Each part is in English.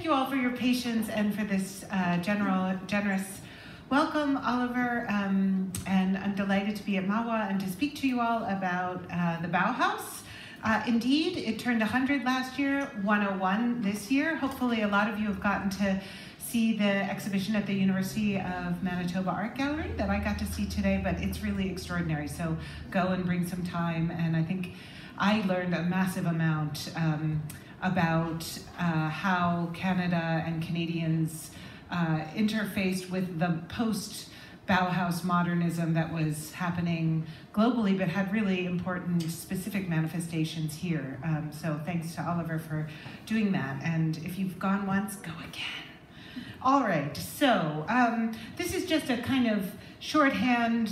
you all for your patience and for this generous welcome, Oliver. And I'm delighted to be at MAWA and to speak to you all about the Bauhaus. Indeed, it turned 100 last year, 101 this year. Hopefully a lot of you have gotten to see the exhibition at the University of Manitoba Art Gallery that I got to see today, but it's really extraordinary. So go and bring some time. And I think I learned a massive amount about how Canada and Canadians interfaced with the post-Bauhaus modernism that was happening globally, but had really important specific manifestations here. So thanks to Oliver for doing that. And if you've gone once, go again. All right, so this is just a kind of shorthand,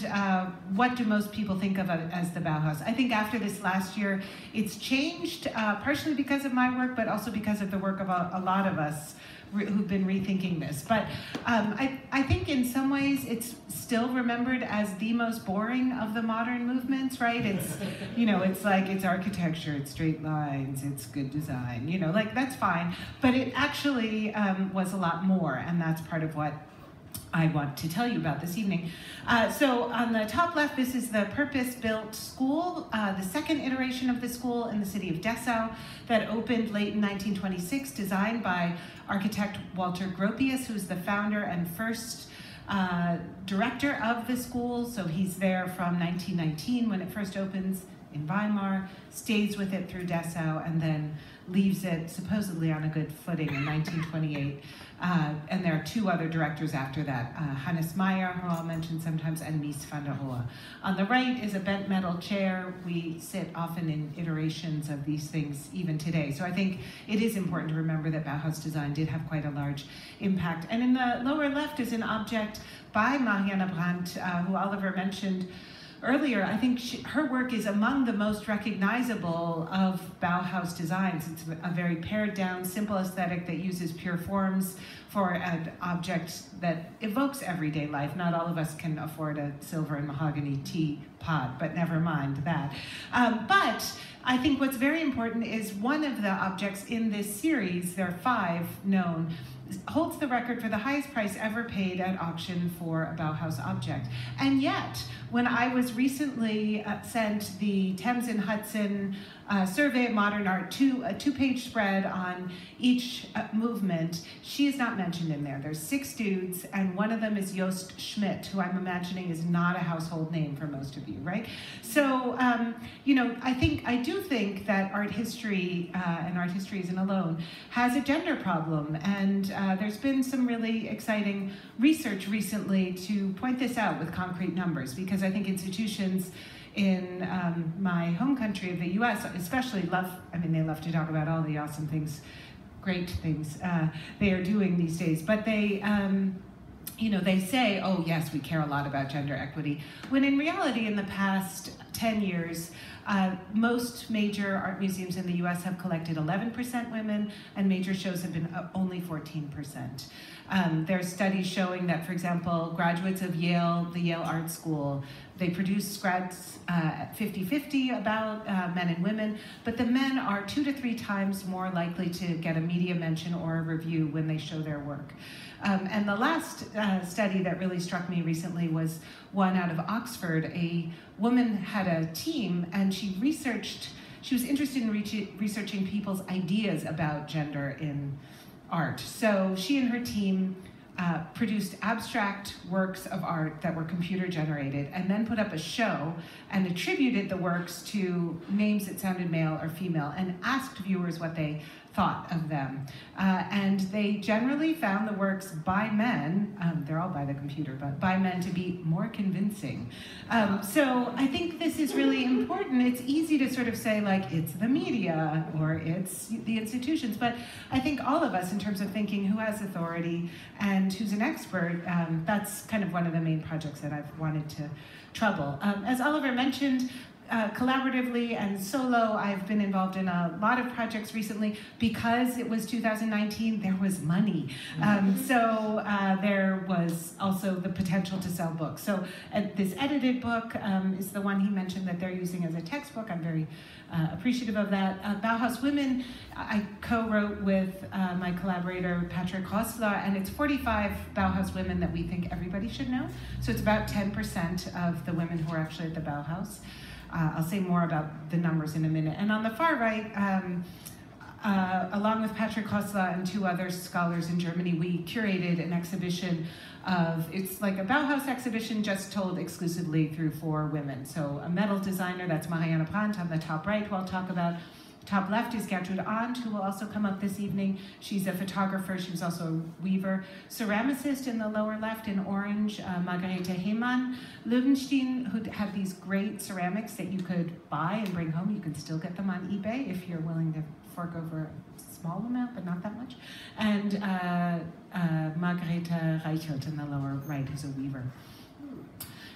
what do most people think of as the Bauhaus? I think after this last year, it's changed, partially because of my work, but also because of the work of a lot of us who've been rethinking this. But I think in some ways it's still remembered as the most boring of the modern movements, right? It's, you know, it's like, it's architecture, it's straight lines, it's good design, you know, like that's fine. But it actually was a lot more, and that's part of what I want to tell you about this evening. So on the top left, this is the purpose-built school, the second iteration of the school in the city of Dessau that opened late in 1926, designed by architect Walter Gropius, who's the founder and first director of the school. So he's there from 1919 when it first opens in Weimar, stays with it through Dessau, and then leaves it supposedly on a good footing in 1928. And there are two other directors after that, Hannes Meyer, who I'll mention sometimes, and Mies van der Rohe. On the right is a bent metal chair. We sit often in iterations of these things even today. So I think it is important to remember that Bauhaus design did have quite a large impact. And in the lower left is an object by Marianne Brandt, who Oliver mentioned earlier. I think her work is among the most recognizable of Bauhaus designs. It's a very pared down, simple aesthetic that uses pure forms for an object that evokes everyday life. Not all of us can afford a silver and mahogany teapot, but never mind that. But I think what's very important is one of the objects in this series, there are 5 known, holds the record for the highest price ever paid at auction for a Bauhaus object. And yet, when I was recently sent the Thames and Hudson Survey of Modern Art, a two-page spread on each movement, she is not mentioned in there. There's 6 dudes, and one of them is Jost Schmidt, who I'm imagining is not a household name for most of you, right? So, you know, I do think that art history, and art history isn't alone, has a gender problem, and there's been some really exciting research recently to point this out with concrete numbers, because I think institutions in my home country of the US especially they love to talk about all the awesome things, great things they are doing these days, but they, you know, they say, oh yes, we care a lot about gender equity, when in reality in the past 10 years, most major art museums in the US have collected 11% women, and major shows have been only 14%. There's studies showing that, for example, graduates of Yale, the Yale Art School, they produce grads at 50-50 about men and women, but the men are 2 to 3 times more likely to get a media mention or a review when they show their work. And the last study that really struck me recently was one out of Oxford. A woman had a team, and she was interested in researching people's ideas about gender in art. So she and her team produced abstract works of art that were computer generated, and then put up a show and attributed the works to names that sounded male or female, and asked viewers what they thought of them. And they generally found the works by men, they're all by the computer, but by men, to be more convincing. So I think this is really important. It's easy to sort of say, like, it's the media or it's the institutions, but I think all of us, in terms of thinking who has authority and who's an expert, that's kind of one of the main projects that I've wanted to trouble. As Oliver mentioned, collaboratively and solo, I've been involved in a lot of projects recently. Because it was 2019, there was money. So there was also the potential to sell books. So this edited book is the one he mentioned that they're using as a textbook. I'm very appreciative of that. Bauhaus Women, I co-wrote with my collaborator Patrick Rossler, and it's 45 Bauhaus women that we think everybody should know. So it's about 10% of the women who are actually at the Bauhaus. I'll say more about the numbers in a minute. And on the far right, along with Patrick Rossler and 2 other scholars in Germany, we curated an exhibition of, it's like a Bauhaus exhibition just told exclusively through 4 women. So a metal designer, that's Marianne Brandt on the top right, who I'll talk about. Top left is Gertrude Odd, who will also come up this evening. She's a photographer, she was also a weaver. Ceramicist in the lower left in orange, Margarete Hemann. Löwenstein, who had these great ceramics that you could buy and bring home. You can still get them on eBay if you're willing to fork over a small amount, but not that much. And Margarete Reichelt in the lower right, who's a weaver.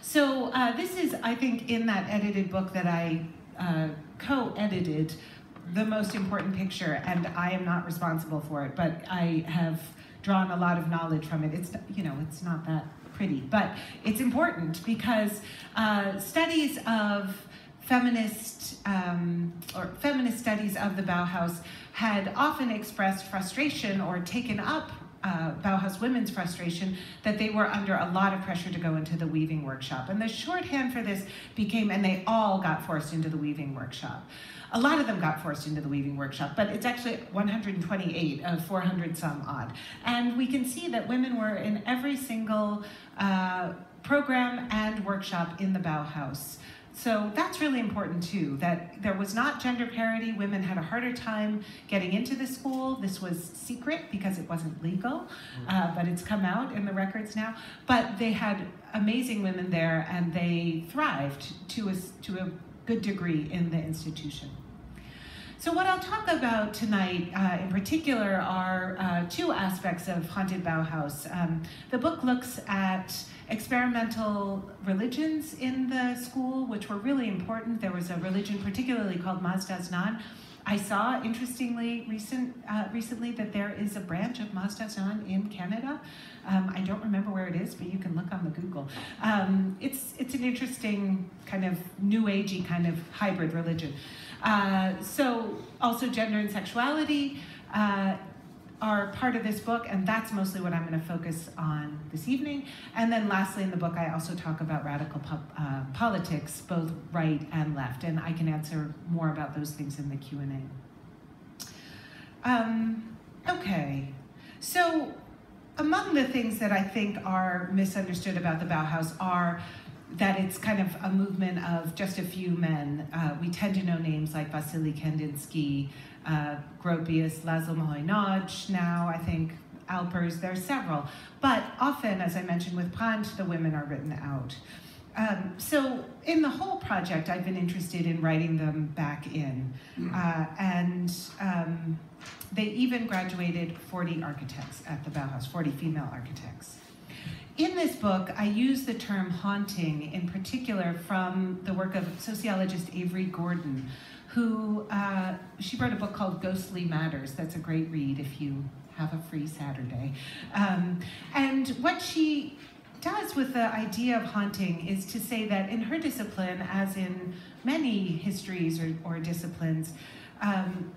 So this is, I think, in that edited book that I co-edited, the most important picture, and I am not responsible for it, but I have drawn a lot of knowledge from it. It's, you know, it's not that pretty, but it's important because studies of feminist studies of the Bauhaus had often expressed frustration or taken up Bauhaus women's frustration that they were under a lot of pressure to go into the weaving workshop. And the shorthand for this became, and they all got forced into the weaving workshop. A lot of them got forced into the weaving workshop, but it's actually 128 of 400 some odd. And we can see that women were in every single program and workshop in the Bauhaus. So that's really important too, that there was not gender parity. Women had a harder time getting into the school. This was secret because it wasn't legal, but it's come out in the records now. But they had amazing women there, and they thrived to a good degree in the institution. So what I'll talk about tonight in particular are 2 aspects of Haunted Bauhaus. The book looks at experimental religions in the school, which were really important. There was a religion particularly called Mazdaznan. I saw, interestingly, recently that there is a branch of Mazdaznan in Canada. I don't remember where it is, but you can look on the Google. It's an interesting kind of new agey kind of hybrid religion. So also gender and sexuality are part of this book, and that's mostly what I'm going to focus on this evening. And then lastly in the book, I also talk about radical politics, both right and left, and I can answer more about those things in the Q&A. Okay, so among the things that I think are misunderstood about the Bauhaus are that it's kind of a movement of just a few men. We tend to know names like Wassily Kandinsky, Gropius, László Moholy-Nagy now, I think, Albers, there are several. But often, as I mentioned with Brandt, the women are written out. So in the whole project, I've been interested in writing them back in. They even graduated 40 architects at the Bauhaus, 40 female architects. In this book, I use the term haunting in particular from the work of sociologist Avery Gordon, who, she wrote a book called Ghostly Matters. That's a great read if you have a free Saturday. And what she does with the idea of haunting is to say that in her discipline, as in many histories or disciplines,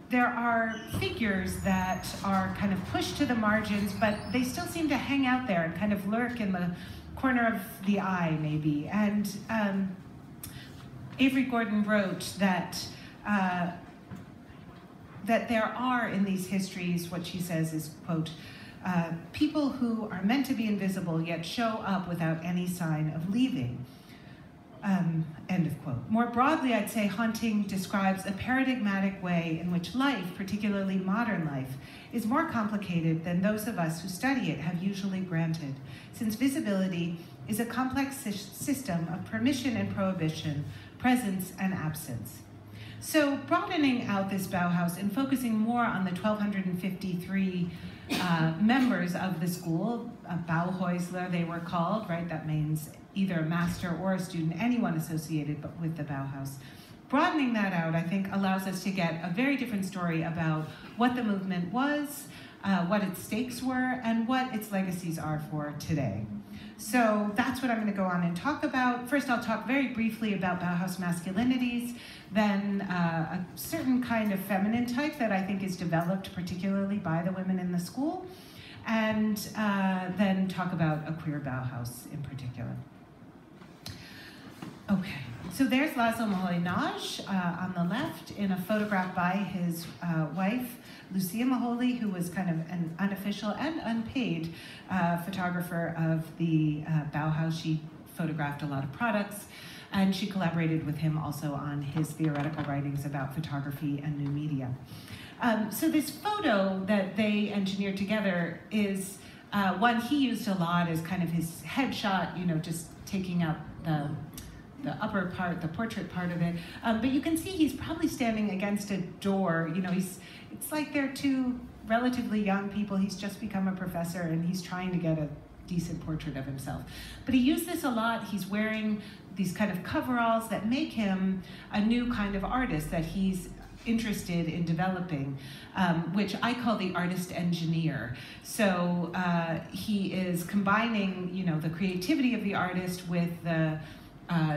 there are figures that are kind of pushed to the margins, but they still seem to hang out there and kind of lurk in the corner of the eye, maybe. And Avery Gordon wrote that that there are in these histories, what she says is, quote, people who are meant to be invisible yet show up without any sign of leaving. End of quote. More broadly, I'd say haunting describes a paradigmatic way in which life, particularly modern life, is more complicated than those of us who study it have usually granted, since visibility is a complex system of permission and prohibition, presence and absence. So broadening out this Bauhaus and focusing more on the 1,253 members of the school, Bauhäusler they were called, right? That means either a master or a student, anyone associated with the Bauhaus. broadening that out, I think, allows us to get a very different story about what the movement was, what its stakes were, and what its legacies are for today. So that's what I'm going to go on and talk about. First, I'll talk very briefly about Bauhaus masculinities, then a certain kind of feminine type that I think is developed particularly by the women in the school, and then talk about a queer Bauhaus in particular. Okay, so there's László Moholy-Nagy on the left in a photograph by his wife, Liza Muller, who was kind of an unofficial and unpaid photographer of the Bauhaus. She photographed a lot of products, and she collaborated with him also on his theoretical writings about photography and new media. So this photo that they engineered together is one he used a lot as kind of his headshot, you know, just taking out the upper part, the portrait part of it. But you can see he's probably standing against a door. You know, it's like they're two relatively young people. He's just become a professor and he's trying to get a decent portrait of himself. But he used this a lot. He's wearing these kind of coveralls that make him a new kind of artist that he's interested in developing, which I call the artist engineer. So he is combining, you know, the creativity of the artist with the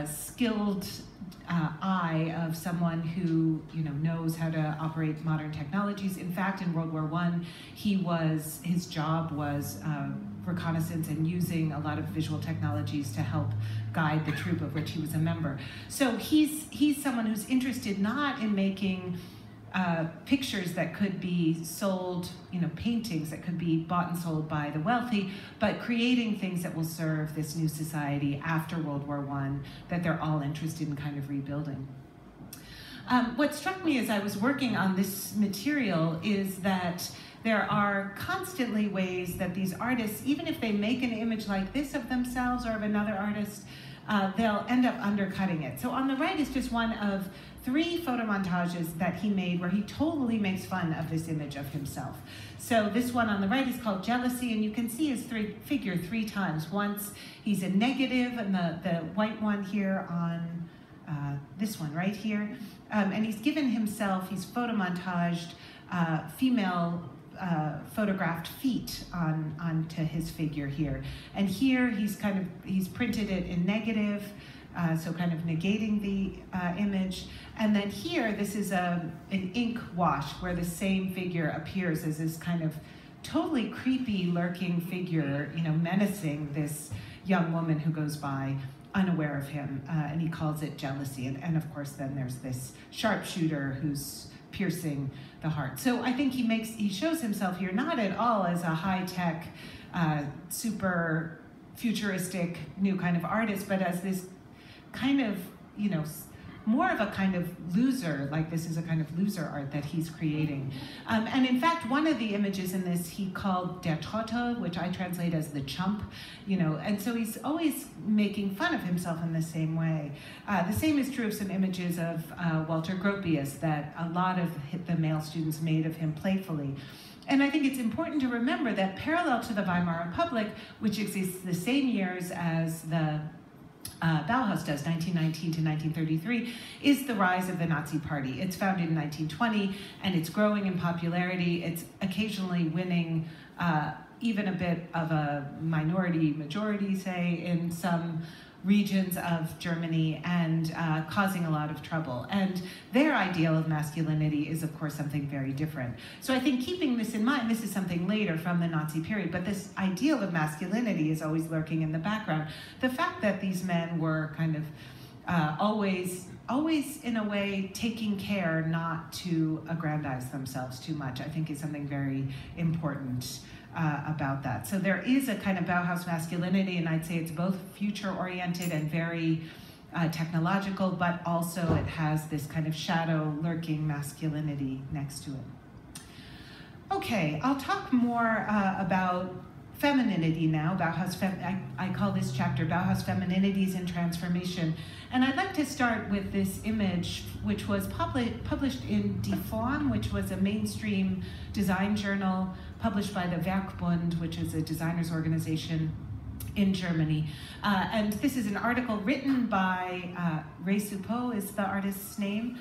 skilled eye of someone who, you know, knows how to operate modern technologies. In fact, in World War I, his job was reconnaissance and using a lot of visual technologies to help guide the troop of which he was a member. So he's someone who's interested not in making pictures that could be sold, you know, paintings that could be bought and sold by the wealthy, but creating things that will serve this new society after World War I that they're all interested in kind of rebuilding. What struck me as I was working on this material is that there are constantly ways that these artists, even if they make an image like this of themselves or of another artist, they'll end up undercutting it. So on the right is just one of 3 photo montages that he made where he totally makes fun of this image of himself. So this one on the right is called Jealousy, and you can see his figure 3 times. Once he's a negative, and the white one here on this one right here. And he's given himself, he's photo montaged female photographed feet onto his figure here. And here he's printed it in negative, so kind of negating the image. And then here, this is an ink wash where the same figure appears as this kind of totally creepy lurking figure, you know, menacing this young woman who goes by unaware of him, and he calls it Jealousy. And of course, then there's this sharpshooter who's piercing the heart. So I think he shows himself here not at all as a high-tech, super futuristic new kind of artist, but as this kind of, you know, more of a kind of loser, like this is a kind of loser art that he's creating. And in fact, one of the images in this he called Der Trottel, which I translate as the chump, you know, and so he's always making fun of himself in the same way. The same is true of some images of Walter Gropius that a lot of the male students made of him playfully. And I think it's important to remember that parallel to the Weimar Republic, which exists the same years as the Bauhaus does, 1919 to 1933, is the rise of the Nazi Party. It's founded in 1920, and it's growing in popularity. It's occasionally winning even a bit of a majority, say, in some regions of Germany, and causing a lot of trouble. And their ideal of masculinity is, of course, something very different. So I think keeping this in mind, this is something later from the Nazi period, but this ideal of masculinity is always lurking in the background. The fact that these men were kind of always in a way taking care not to aggrandize themselves too much, I think is something very important about that. So there is a kind of Bauhaus masculinity, and I'd say it's both future-oriented and very technological, but also it has this kind of shadow lurking masculinity next to it. Okay, I'll talk more about femininity now. I call this chapter Bauhaus Femininities in Transformation. And I'd like to start with this image, which was published in Die Form, which was a mainstream design journal published by the Werkbund, which is a designers organization in Germany. And this is an article written by Ray Suppot is the artist's name.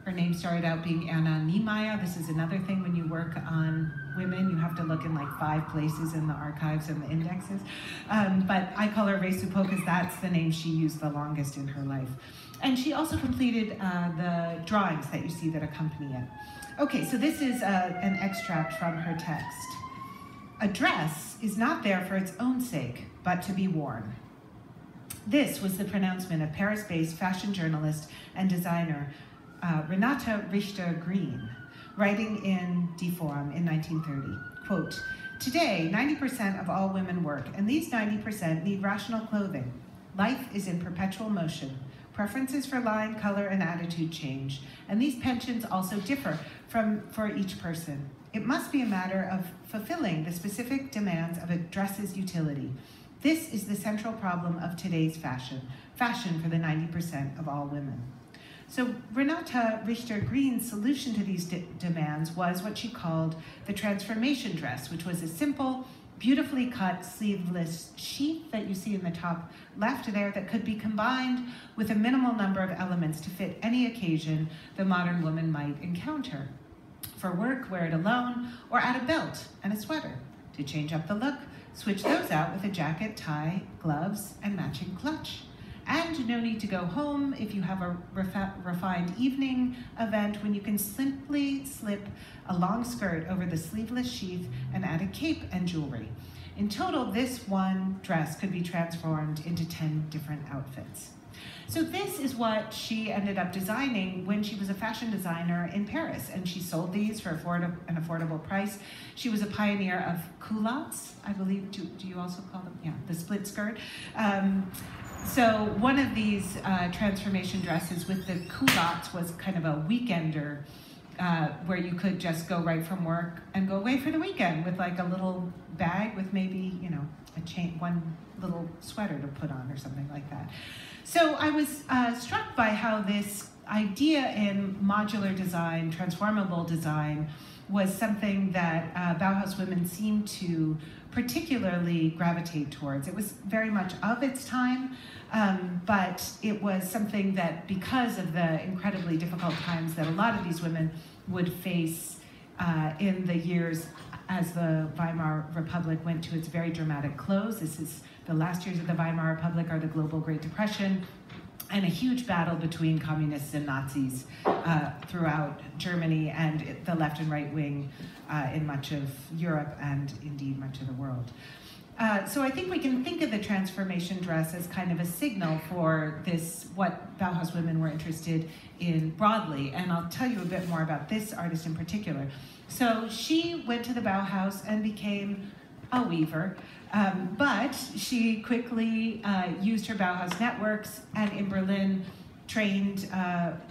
Her name started out being Erna Niemeyer. This is another thing when you work on women, you have to look in like 5 places in the archives and the indexes. But I call her Ray Suppot because that's the name she used the longest in her life. And she also completed the drawings that you see that accompany it. Okay, so this is an extract from her text. A dress is not there for its own sake, but to be worn. This was the pronouncement of Paris-based fashion journalist and designer Renata Richter-Green, writing in Die Form in 1930. Quote, today, 90% of all women work, and these 90% need rational clothing. Life is in perpetual motion. Preferences for line, color, and attitude change, and these pensions also differ for each person. It must be a matter of fulfilling the specific demands of a dress's utility. This is the central problem of today's fashion for the 90% of all women. So Renata Richter-Green's solution to these demands was what she called the transformation dress, which was a simple, beautifully cut sleeveless sheath that you see in the top left there that could be combined with a minimal number of elements to fit any occasion the modern woman might encounter. For work, wear it alone, or add a belt and a sweater. To change up the look, switch those out with a jacket, tie, gloves, and matching clutch. And no need to go home if you have a refined evening event when you can simply slip a long skirt over the sleeveless sheath and add a cape and jewelry. In total, this one dress could be transformed into 10 different outfits. So this is what she ended up designing when she was a fashion designer in Paris, and she sold these for an affordable price. She was a pioneer of culottes, I believe. Do you also call them? Yeah, the split skirt. So one of these transformation dresses with the culottes was kind of a weekender where you could just go right from work and go away for the weekend with like a little bag with maybe, you know, a chain, one little sweater to put on or something like that. So I was struck by how this idea in modular design, transformable design, was something that Bauhaus women seemed to particularly gravitate towards. It was very much of its time, but it was something that, because of the incredibly difficult times that a lot of these women would face in the years as the Weimar Republic went to its very dramatic close. This is the last years of the Weimar Republic are the global Great Depression, and a huge battle between communists and Nazis throughout Germany and the left and right wing in much of Europe and indeed much of the world. So I think we can think of the transformation dress as kind of a signal for this, what Bauhaus women were interested in broadly, and I'll tell you a bit more about this artist in particular. So she went to the Bauhaus and became a weaver, but she quickly used her Bauhaus networks and in Berlin trained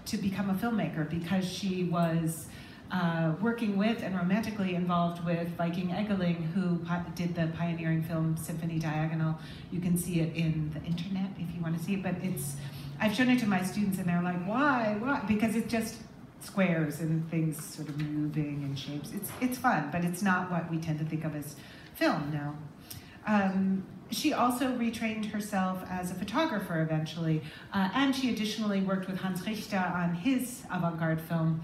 to become a filmmaker because she was working with and romantically involved with Viking Egeling, who did the pioneering film Symphony Diagonal. You can see it in the internet if you want to see it, but I've shown it to my students and they're like, why? Because it's just squares and things sort of moving and shapes. It's fun, but it's not what we tend to think of as film now. She also retrained herself as a photographer eventually, and she additionally worked with Hans Richter on his avant-garde film,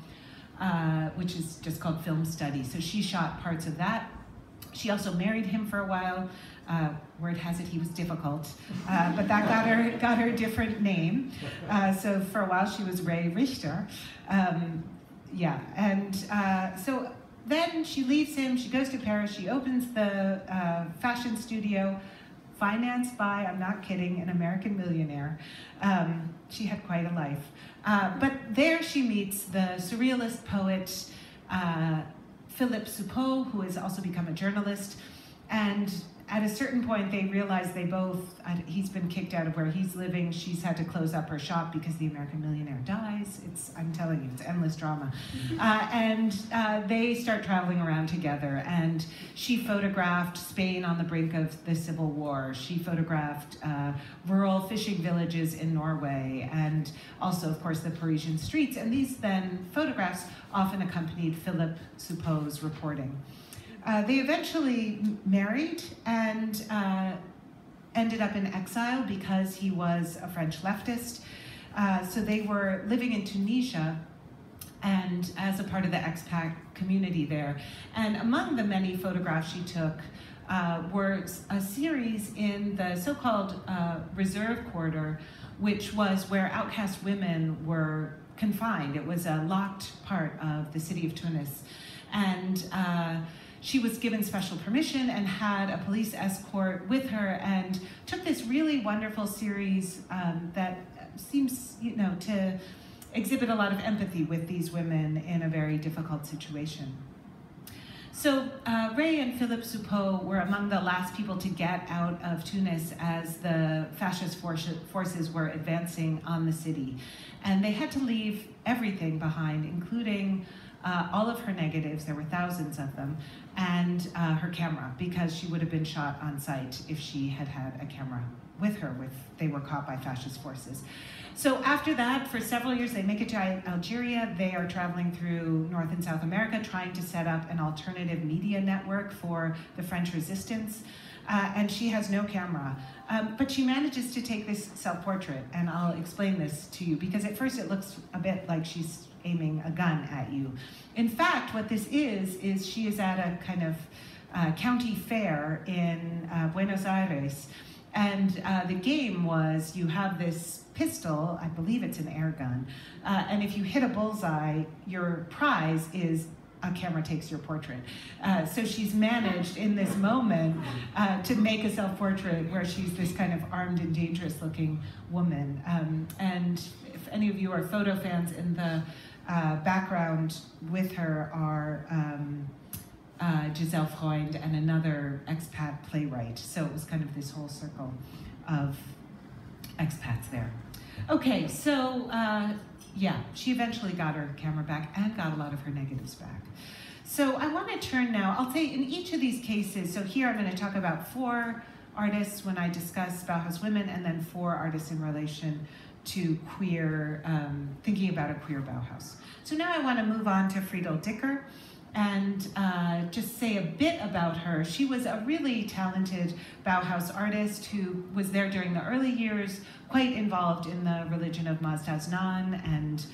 which is just called Film Studies. So she shot parts of that. She also married him for a while. Word has it he was difficult, but that got her a different name. So for a while she was Ray Richter. So then she leaves him, she goes to Paris, she opens the fashion studio, financed by, I'm not kidding, an American millionaire. She had quite a life. But there she meets the surrealist poet Philippe Suppot, who has also become a journalist. And at a certain point, they realize they both, he's been kicked out of where he's living. She's had to close up her shop because the American millionaire dies. I'm telling you, it's endless drama. And they start traveling around together. And she photographed Spain on the brink of the Civil War. She photographed rural fishing villages in Norway, and also, of course, the Parisian streets. And these then photographs often accompanied Philippe Suppot's reporting. They eventually married, and ended up in exile because he was a French leftist. So they were living in Tunisia and as a part of the expat community there. And among the many photographs she took were a series in the so-called reserve quarter, which was where outcast women were confined. It was a locked part of the city of Tunis. And she was given special permission and had a police escort with her and took this really wonderful series that seems, to exhibit a lot of empathy with these women in a very difficult situation. So Ray and Philippe Soupeau were among the last people to get out of Tunis as the fascist forces were advancing on the city. And they had to leave everything behind, including all of her negatives, there were thousands of them, and her camera, because she would have been shot on sight if she had had a camera with her if they were caught by fascist forces. So after that, for several years, they make it to Algeria. They are traveling through North and South America, trying to set up an alternative media network for the French resistance. And she has no camera. But she manages to take this self-portrait, and I'll explain this to you, because at first it looks a bit like she's aiming a gun at you. In fact, what this is she is at a kind of county fair in Buenos Aires. And the game was, you have this pistol, I believe it's an air gun, and if you hit a bullseye, your prize is a camera takes your portrait. So she's managed in this moment to make a self-portrait where she's this kind of armed and dangerous looking woman. And if any of you are photo fans, in the background with her are Giselle Freund and another expat playwright. So it was kind of this whole circle of expats there. Okay, so yeah, she eventually got her camera back and got a lot of her negatives back. So I want to turn now, I'll say in each of these cases, so here I'm going to talk about 4 artists when I discuss Bauhaus women, and then 4 artists in relation to queer, thinking about a queer Bauhaus. So now I want to move on to Friedel Dicker and just say a bit about her. She was a really talented Bauhaus artist who was there during the early years, quite involved in the religion of Mazdaznan and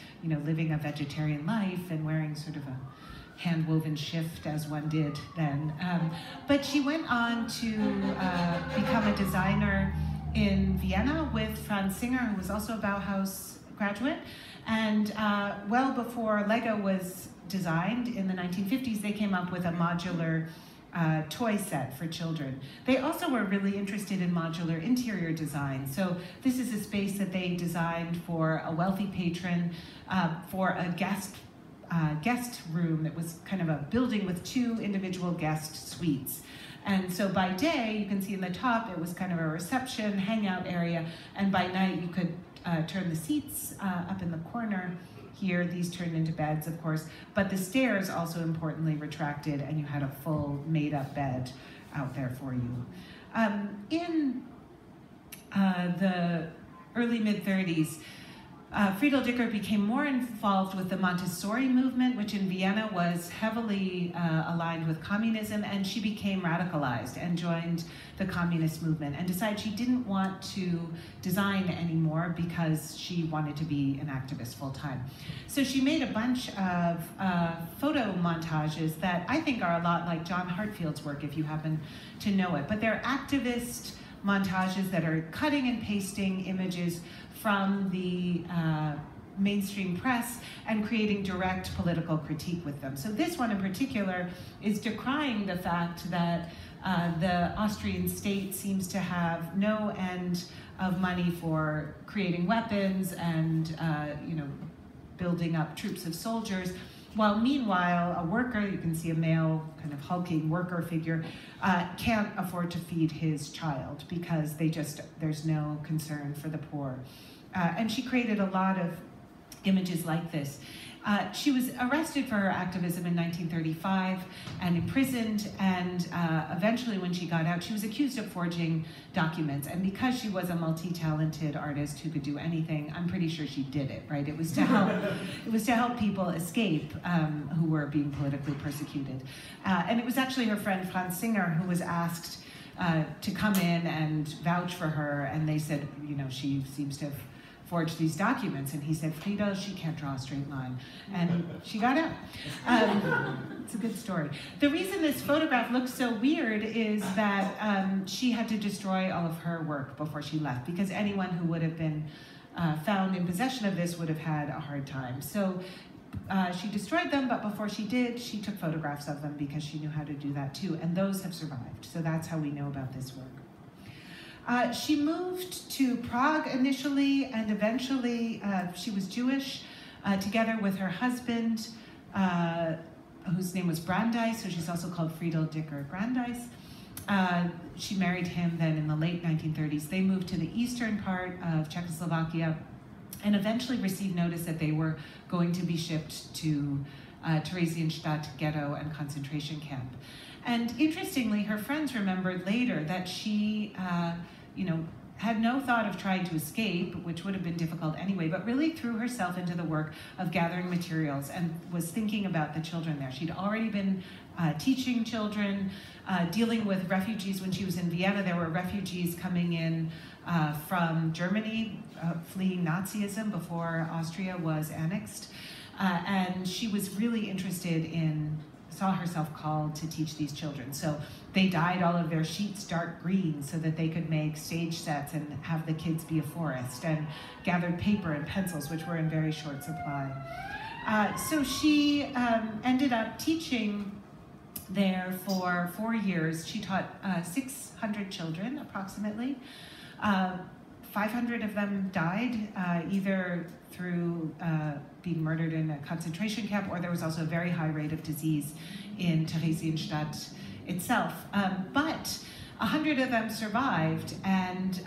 living a vegetarian life and wearing sort of a hand-woven shift as one did then. But she went on to become a designer in Vienna with Franz Singer, who was also a Bauhaus graduate. And well before Lego was designed in the 1950s, they came up with a modular toy set for children. They also were really interested in modular interior design. So this is a space that they designed for a wealthy patron for a guest room that was kind of a building with 2 individual guest suites. And so by day, you can see in the top, it was kind of a reception, hangout area, and by night you could turn the seats up in the corner here. These turned into beds, of course, but the stairs also importantly retracted, and you had a full made-up bed out there for you. In the early mid-30s, Friedel Dicker became more involved with the Montessori movement, which in Vienna was heavily aligned with communism, and she became radicalized and joined the communist movement and decided she didn't want to design anymore because she wanted to be an activist full-time. So she made a bunch of photo montages that I think are a lot like John Hartfield's work, if you happen to know it, but they're activist montages that are cutting and pasting images from the mainstream press and creating direct political critique with them. So this one in particular is decrying the fact that the Austrian state seems to have no end of money for creating weapons and building up troops of soldiers, while meanwhile a worker, you can see a male kind of hulking worker figure, can't afford to feed his child because there's no concern for the poor. And she created a lot of images like this. She was arrested for her activism in 1935 and imprisoned, and eventually when she got out, she was accused of forging documents. And because she was a multi-talented artist who could do anything, I'm pretty sure she did it, right? It was to help people escape who were being politically persecuted. And it was actually her friend Franz Singer who was asked to come in and vouch for her, and they said, you know, she seems to have forged these documents, and he said, Frida, she can't draw a straight line, and she got out. It's a good story. The reason this photograph looks so weird is that she had to destroy all of her work before she left, because anyone who would have been found in possession of this would have had a hard time. So she destroyed them, but before she did, she took photographs of them because she knew how to do that too, and those have survived. So that's how we know about this work. She moved to Prague initially, and eventually she was Jewish, together with her husband, whose name was Brandeis, so she's also called Friedel Dicker Brandeis. She married him then in the late 1930s. They moved to the eastern part of Czechoslovakia and eventually received notice that they were going to be shipped to Theresienstadt ghetto and concentration camp. And interestingly, her friends remembered later that she had no thought of trying to escape, which would have been difficult anyway, but really threw herself into the work of gathering materials and was thinking about the children there. She'd already been teaching children, dealing with refugees. When she was in Vienna, there were refugees coming in from Germany, fleeing Nazism before Austria was annexed. And she was really interested saw herself called to teach these children. So they dyed all of their sheets dark green so that they could make stage sets and have the kids be a forest, and gathered paper and pencils, which were in very short supply. So she ended up teaching there for 4 years. She taught 600 children, approximately. 500 of them died, either through being murdered in a concentration camp, or there was also a very high rate of disease in Theresienstadt itself. But 100 of them survived, and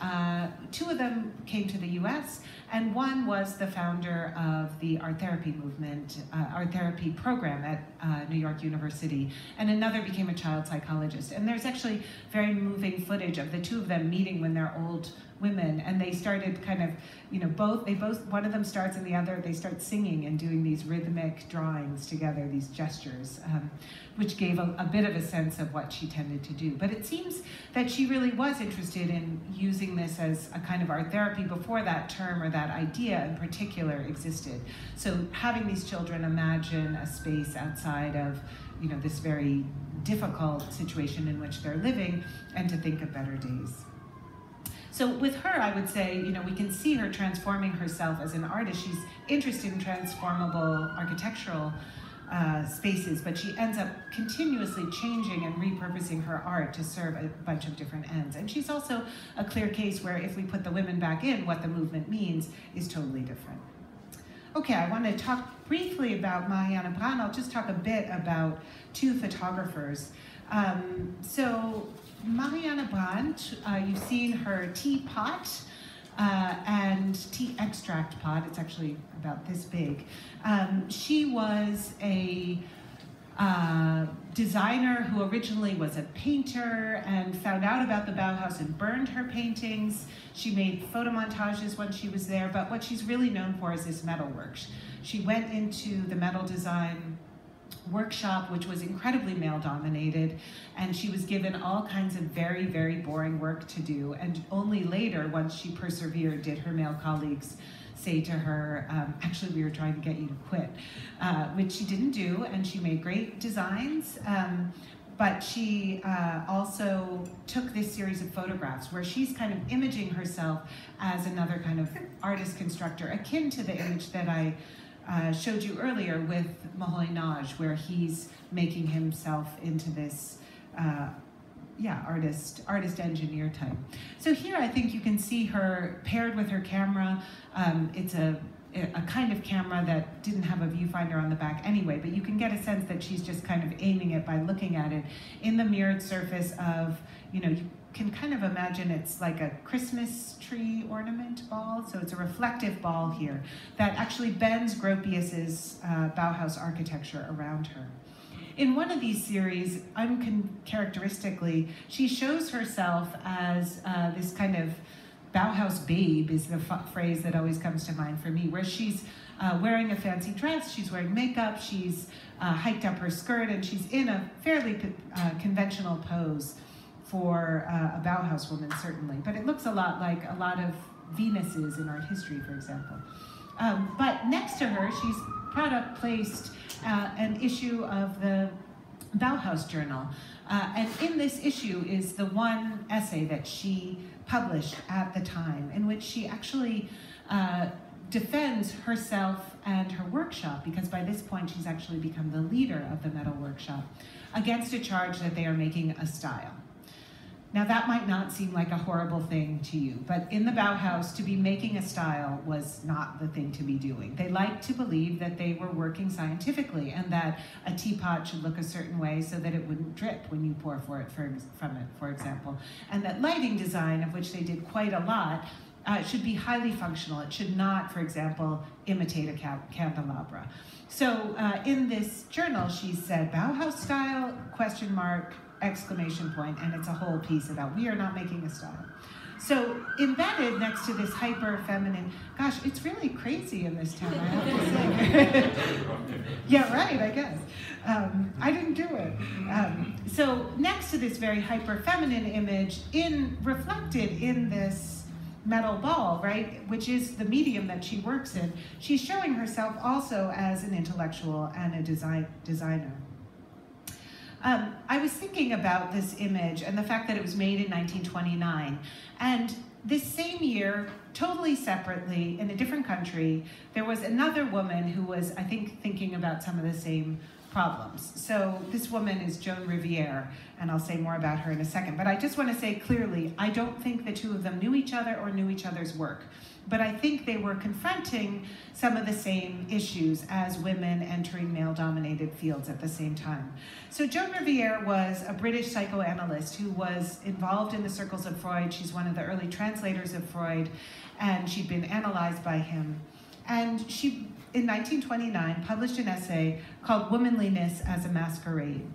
2 of them came to the US, and one was the founder of the art therapy movement, art therapy program at New York University, and another became a child psychologist. And there's actually very moving footage of the 2 of them meeting when they're old women, and they started kind of, one of them starts and the other, they start singing and doing these rhythmic drawings together, these gestures, which gave a bit of a sense of what she tended to do. But it seems that she really was interested in using this as a kind of art therapy before that term or that idea in particular existed. So having these children imagine a space outside of, this very difficult situation in which they're living, and to think of better days. So with her, I would say, we can see her transforming herself as an artist. She's interested in transformable architectural spaces, but she ends up continuously changing and repurposing her art to serve a bunch of different ends. And she's also a clear case where if we put the women back in, what the movement means is totally different. Okay, I want to talk briefly about Marianne Brand. I'll just talk a bit about 2 photographers. So Marianne Brand, you've seen her teapot and tea extract pot. It's actually about this big. She was a designer who originally was a painter and found out about the Bauhaus and burned her paintings. She made photo montages when she was there, but what she's really known for is this metalwork. She went into the metal design workshop, which was incredibly male-dominated, and she was given all kinds of very, very boring work to do, and only later, once she persevered, did her male colleagues say to her, actually, we were trying to get you to quit, which she didn't do, and she made great designs, but she also took this series of photographs where she's kind of imaging herself as another kind of artist constructor, akin to the image that I showed you earlier with Moholy-Nagy, where he's making himself into this artist engineer type. So here I think you can see her paired with her camera. It's a kind of camera that didn't have a viewfinder on the back anyway, but you can get a sense that she's just kind of aiming it by looking at it in the mirrored surface of, you can kind of imagine it's like a Christmas tree ornament ball. So it's a reflective ball here that actually bends Gropius's Bauhaus architecture around her. In one of these series, uncharacteristically, she shows herself as this kind of Bauhaus Babe is the phrase that always comes to mind for me, where she's wearing a fancy dress, she's wearing makeup, she's hiked up her skirt, and she's in a fairly conventional pose. for a Bauhaus woman, certainly. But it looks a lot like a lot of Venuses in art history, for example. But next to her, she's placed an issue of the Bauhaus Journal. And in this issue is the one essay that she published at the time, in which she actually defends herself and her workshop, because by this point she's actually become the leader of the metal workshop, against a charge that they are making a style. Now that might not seem like a horrible thing to you, but in the Bauhaus, to be making a style was not the thing to be doing. They liked to believe that they were working scientifically and that a teapot should look a certain way so that it wouldn't drip when you pour from it, for example. And that lighting design, of which they did quite a lot, should be highly functional. It should not, for example, imitate a candelabra. So in this journal, she said, Bauhaus style, question mark, exclamation point, and it's a whole piece about we are not making a style. So embedded next to this hyper-feminine, gosh, it's really crazy in this town, I have to say. Yeah, right, I guess. I didn't do it. So next to this very hyper-feminine image, reflected in this metal ball, right, which is the medium that she works in, she's showing herself also as an intellectual and a designer. I was thinking about this image and the fact that it was made in 1929, and this same year, totally separately, in a different country, there was another woman who was, I think, thinking about some of the same problems. So this woman is Joan Riviere, and I'll say more about her in a second. But I just want to say clearly, I don't think the two of them knew each other or knew each other's work. But I think they were confronting some of the same issues as women entering male-dominated fields at the same time. So Joan Riviere was a British psychoanalyst who was involved in the circles of Freud. She's one of the early translators of Freud, and she'd been analyzed by him. And she, in 1929, published an essay called Womanliness as a Masquerade.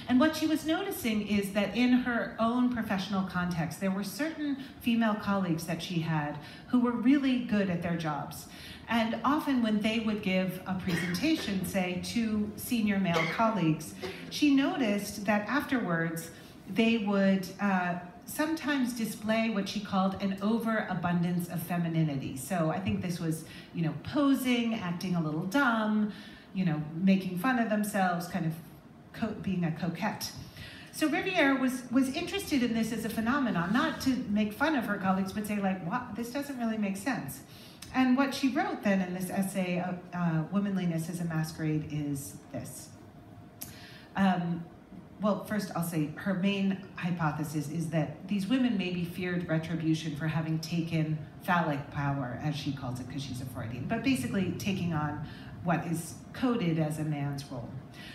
And what she was noticing is that in her own professional context, there were certain female colleagues that she had who were really good at their jobs. And often when they would give a presentation, say, to senior male colleagues, she noticed that afterwards they would sometimes display what she called an overabundance of femininity. So I think this was, posing, acting a little dumb, making fun of themselves, kind of being a coquette. So Riviere was interested in this as a phenomenon, not to make fun of her colleagues, but say like, wow, this doesn't really make sense. And what she wrote then in this essay, Womanliness as a Masquerade, is this. Well, first I'll say her main hypothesis is that these women maybe feared retribution for having taken phallic power, as she calls it, because she's a Freudian, but basically taking on what is coded as a man's role.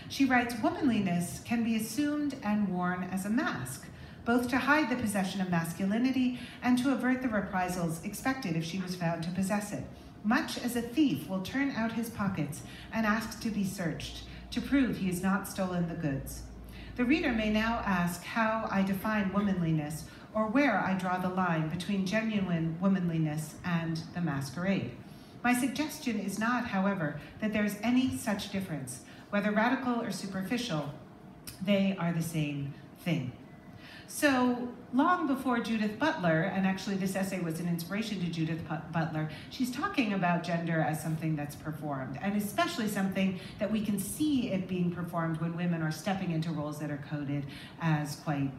She writes, womanliness can be assumed and worn as a mask, both to hide the possession of masculinity and to avert the reprisals expected if she was found to possess it, much as a thief will turn out his pockets and ask to be searched to prove he has not stolen the goods. The reader may now ask how I define womanliness or where I draw the line between genuine womanliness and the masquerade. My suggestion is not, however, that there is any such difference. Whether radical or superficial, they are the same thing. So long before Judith Butler, and actually this essay was an inspiration to Judith Butler, she's talking about gender as something that's performed, and especially something that we can see it being performed when women are stepping into roles that are coded as quite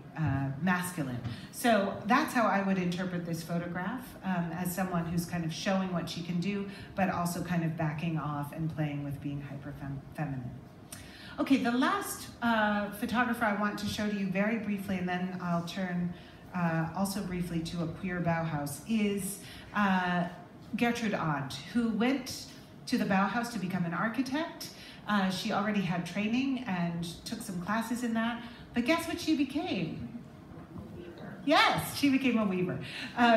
masculine. So that's how I would interpret this photograph, as someone who's kind of showing what she can do, but also kind of backing off and playing with being hyper-feminine. Okay, the last photographer I want to show to you very briefly, and then I'll turn also briefly to a queer Bauhaus, is Gertrude Odd, who went to the Bauhaus to become an architect. She already had training and took some classes in that, but guess what she became? Yes, she became a weaver.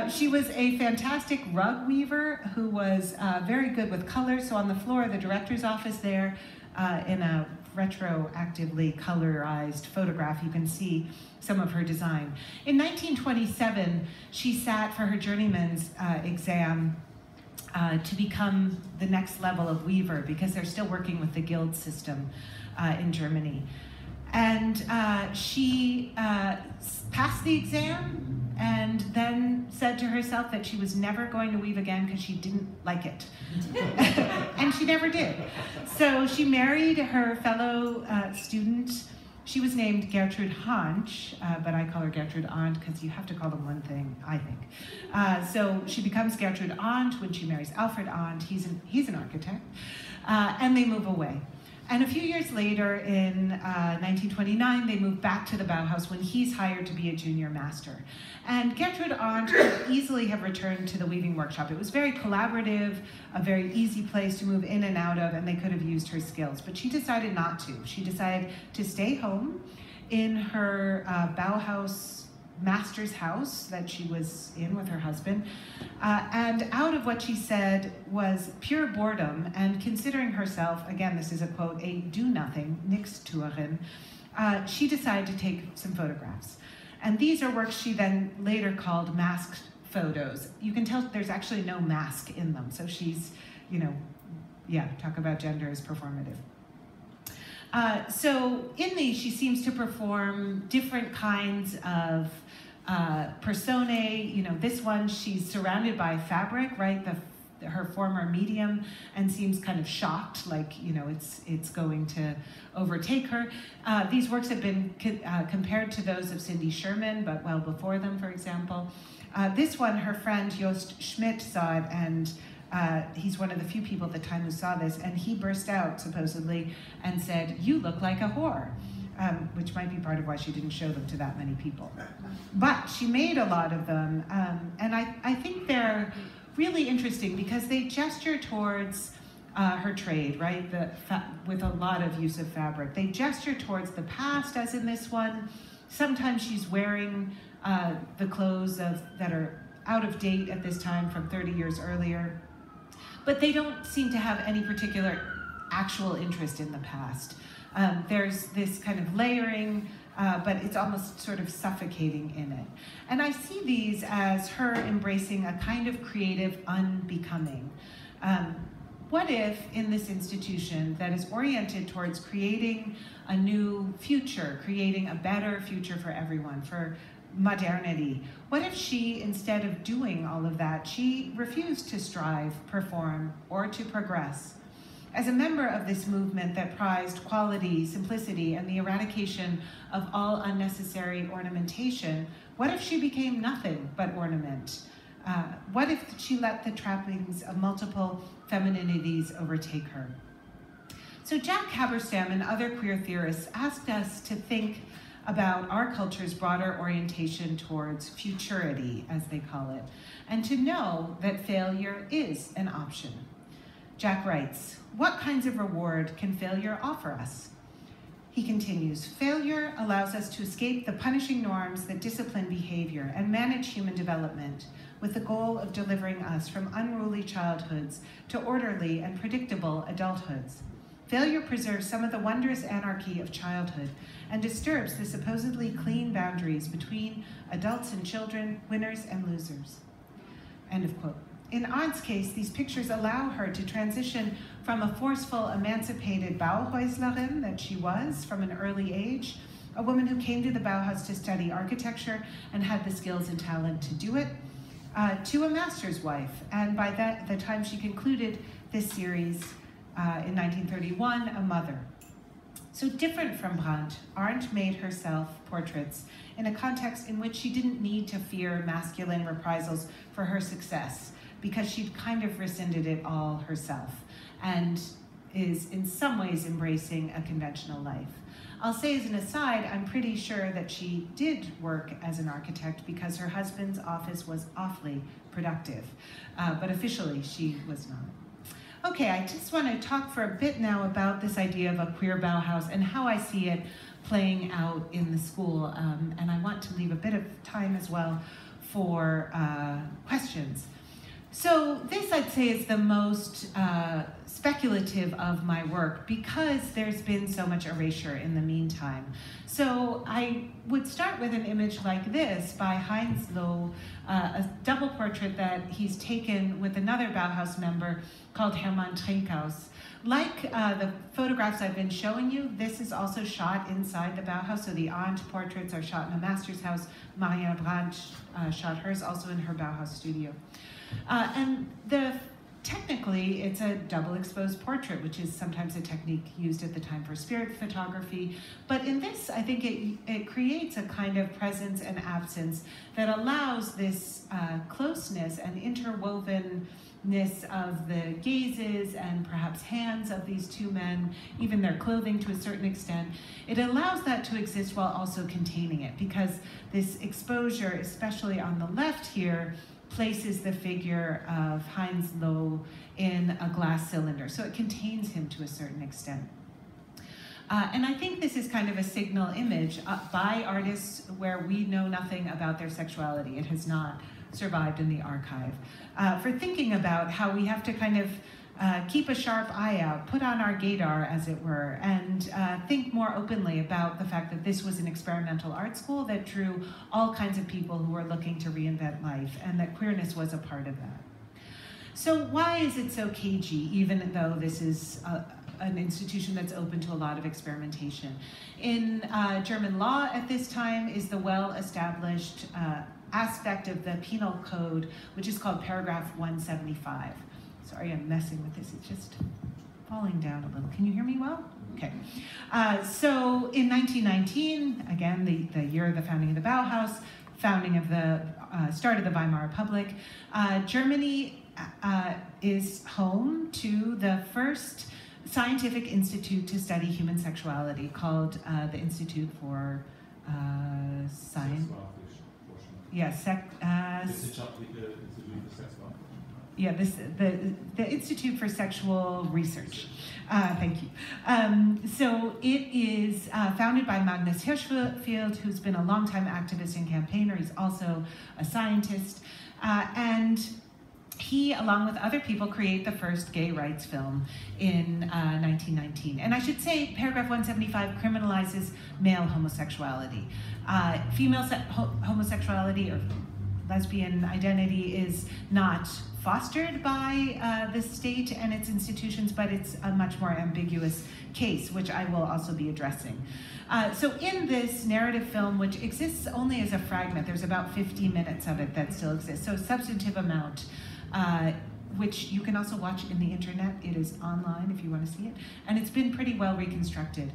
She was a fantastic rug weaver who was very good with color. So on the floor of the director's office there, in a retroactively colorized photograph, you can see some of her design. In 1927, she sat for her journeyman's exam to become the next level of weaver, because they're still working with the guild system in Germany. And she passed the exam and then said to herself that she was never going to weave again because she didn't like it. And she never did. So she married her fellow student. She was named Gertrude Hansch, but I call her Gertrude Odd because you have to call them one thing, I think. So she becomes Gertrude Odd when she marries Alfred Odd. He's an architect. And they move away. And a few years later, in 1929, they move back to the Bauhaus when he's hired to be a junior master. And Gertrude Odd could easily have returned to the weaving workshop. It was very collaborative, a very easy place to move in and out of, and they could have used her skills. But she decided not to. She decided to stay home in her Bauhaus master's house that she was in with her husband, and out of what she said was pure boredom, and considering herself, again, this is a quote, a do-nothing, Nichtstuerin, she decided to take some photographs. And these are works she then later called masked photos. You can tell there's actually no mask in them, so she's, talk about gender as performative. So in these, she seems to perform different kinds of personae. This one, she's surrounded by fabric, right? Her former medium, and seems kind of shocked, like, it's going to overtake her. These works have been compared to those of Cindy Sherman, but well before them, for example. This one, her friend Jost Schmidt saw it, and he's one of the few people at the time who saw this, and he burst out, supposedly, and said, "You look like a whore," which might be part of why she didn't show them to that many people. But she made a lot of them, and I think they're really interesting because they gesture towards her trade, right? With a lot of use of fabric. They gesture towards the past, as in this one. Sometimes she's wearing the clothes that are out of date at this time from 30 years earlier. But they don't seem to have any particular actual interest in the past. There's this kind of layering, but it's almost sort of suffocating in it. And I see these as her embracing a kind of creative unbecoming. What if in this institution that is oriented towards creating a new future, creating a better future for everyone, for modernity, what if she, instead of doing all of that, she refused to strive, perform, or to progress? As a member of this movement that prized quality, simplicity, and the eradication of all unnecessary ornamentation, what if she became nothing but ornament? What if she let the trappings of multiple femininities overtake her? So Jack Halberstam and other queer theorists asked us to think about our culture's broader orientation towards futurity, as they call it, and to know that failure is an option. Jack writes, "What kinds of reward can failure offer us?" He continues, "Failure allows us to escape the punishing norms that discipline behavior and manage human development with the goal of delivering us from unruly childhoods to orderly and predictable adulthoods. Failure preserves some of the wondrous anarchy of childhood and disturbs the supposedly clean boundaries between adults and children, winners and losers." End of quote. In Odd's case, these pictures allow her to transition from a forceful, emancipated Bauhäuslerin that she was from an early age, a woman who came to the Bauhaus to study architecture and had the skills and talent to do it, to a master's wife. And by the time she concluded this series in 1931, a mother. So different from Brandt, Arndt made herself portraits in a context in which she didn't need to fear masculine reprisals for her success, because she'd kind of rescinded it all herself and is in some ways embracing a conventional life. I'll say as an aside, I'm pretty sure that she did work as an architect because her husband's office was awfully productive, but officially she was not. Okay, I just want to talk for a bit now about this idea of a queer Bauhaus and how I see it playing out in the school, and I want to leave a bit of time as well for questions. So this, I'd say, is the most speculative of my work because there's been so much erasure in the meantime. So I would start with an image like this by Heinz Loh, a double portrait that he's taken with another Bauhaus member called Hermann Trinkhaus. Like the photographs I've been showing you, this is also shot inside the Bauhaus. So the Arndt portraits are shot in a master's house. Marianne Brandt shot hers also in her Bauhaus studio. And technically, it's a double exposed portrait, which is sometimes a technique used at the time for spirit photography. But in this, I think it creates a kind of presence and absence that allows this closeness and interwovenness of the gazes and perhaps hands of these two men, even their clothing to a certain extent. It allows that to exist while also containing it, because this exposure, especially on the left here, places the figure of Heinz Loh in a glass cylinder. So it contains him to a certain extent. And I think this is kind of a signal image by artists where we know nothing about their sexuality. It has not survived in the archive. For thinking about how we have to kind of keep a sharp eye out, put on our gaydar, as it were, and think more openly about the fact that this was an experimental art school that drew all kinds of people who were looking to reinvent life, and that queerness was a part of that. So why is it so cagey, even though this is an institution that's open to a lot of experimentation? In German law at this time is the well-established aspect of the penal code, which is called paragraph 175. Sorry, I'm messing with this. It's just falling down a little. Can you hear me well? Okay. So in 1919, again, the year of the founding of the Bauhaus, founding of the start of the Weimar Republic, Germany is home to the first scientific institute to study human sexuality, called the Institute for Science. Yes, the Institute for Sexual Research. Thank you. So it is founded by Magnus Hirschfeld, who's been a longtime activist and campaigner. He's also a scientist. And he, along with other people, create the first gay rights film in 1919. And I should say, paragraph 175 criminalizes male homosexuality. Female homosexuality or lesbian identity is not fostered by the state and its institutions, but it's a much more ambiguous case, which I will also be addressing. So in this narrative film, which exists only as a fragment, there's about 50 minutes of it that still exists, so a substantive amount, which you can also watch in the internet. It is online if you want to see it, and it's been pretty well reconstructed.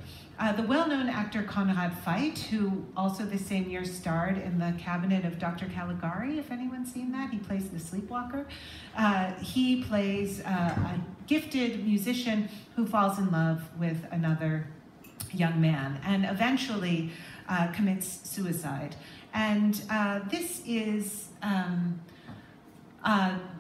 The well-known actor Konrad Veidt, who also this same year starred in The Cabinet of Dr. Caligari, if anyone's seen that, he plays the sleepwalker. He plays a gifted musician who falls in love with another young man and eventually commits suicide. And this is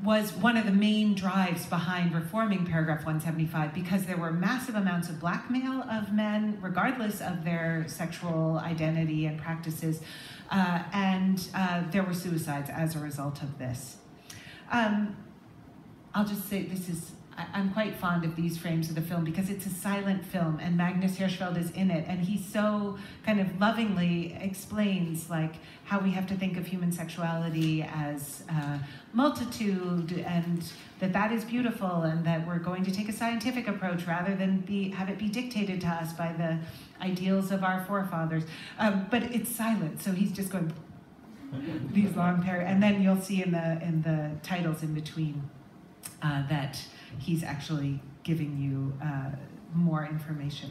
was one of the main drives behind reforming paragraph 175, because there were massive amounts of blackmail of men, regardless of their sexual identity and practices, and there were suicides as a result of this. I'll just say I'm quite fond of these frames of the film because it's a silent film and Magnus Hirschfeld is in it, and he so kind of lovingly explains like how we have to think of human sexuality as multitude, and that is beautiful, and that we're going to take a scientific approach rather than have it be dictated to us by the ideals of our forefathers. But it's silent, so he's just going these long paragraphs, and then you'll see in the titles in between that he's actually giving you more information.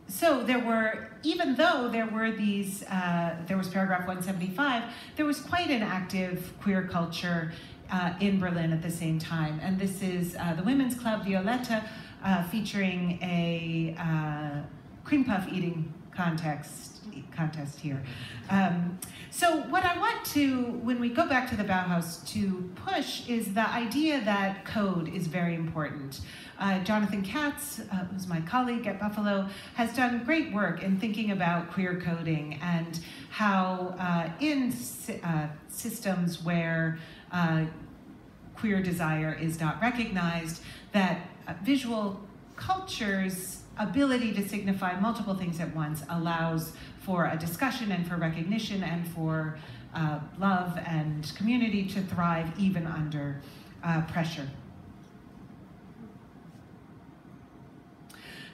So there were, even though there were these, there was paragraph 175, there was quite an active queer culture in Berlin at the same time. And this is the Women's Club Violetta featuring a cream puff eating contest here. So what I want to, when we go back to the Bauhaus, to push is the idea that code is very important. Jonathan Katz, who's my colleague at Buffalo, has done great work in thinking about queer coding and how in systems where queer desire is not recognized, that visual cultures ability to signify multiple things at once allows for a discussion and for recognition and for love and community to thrive even under pressure.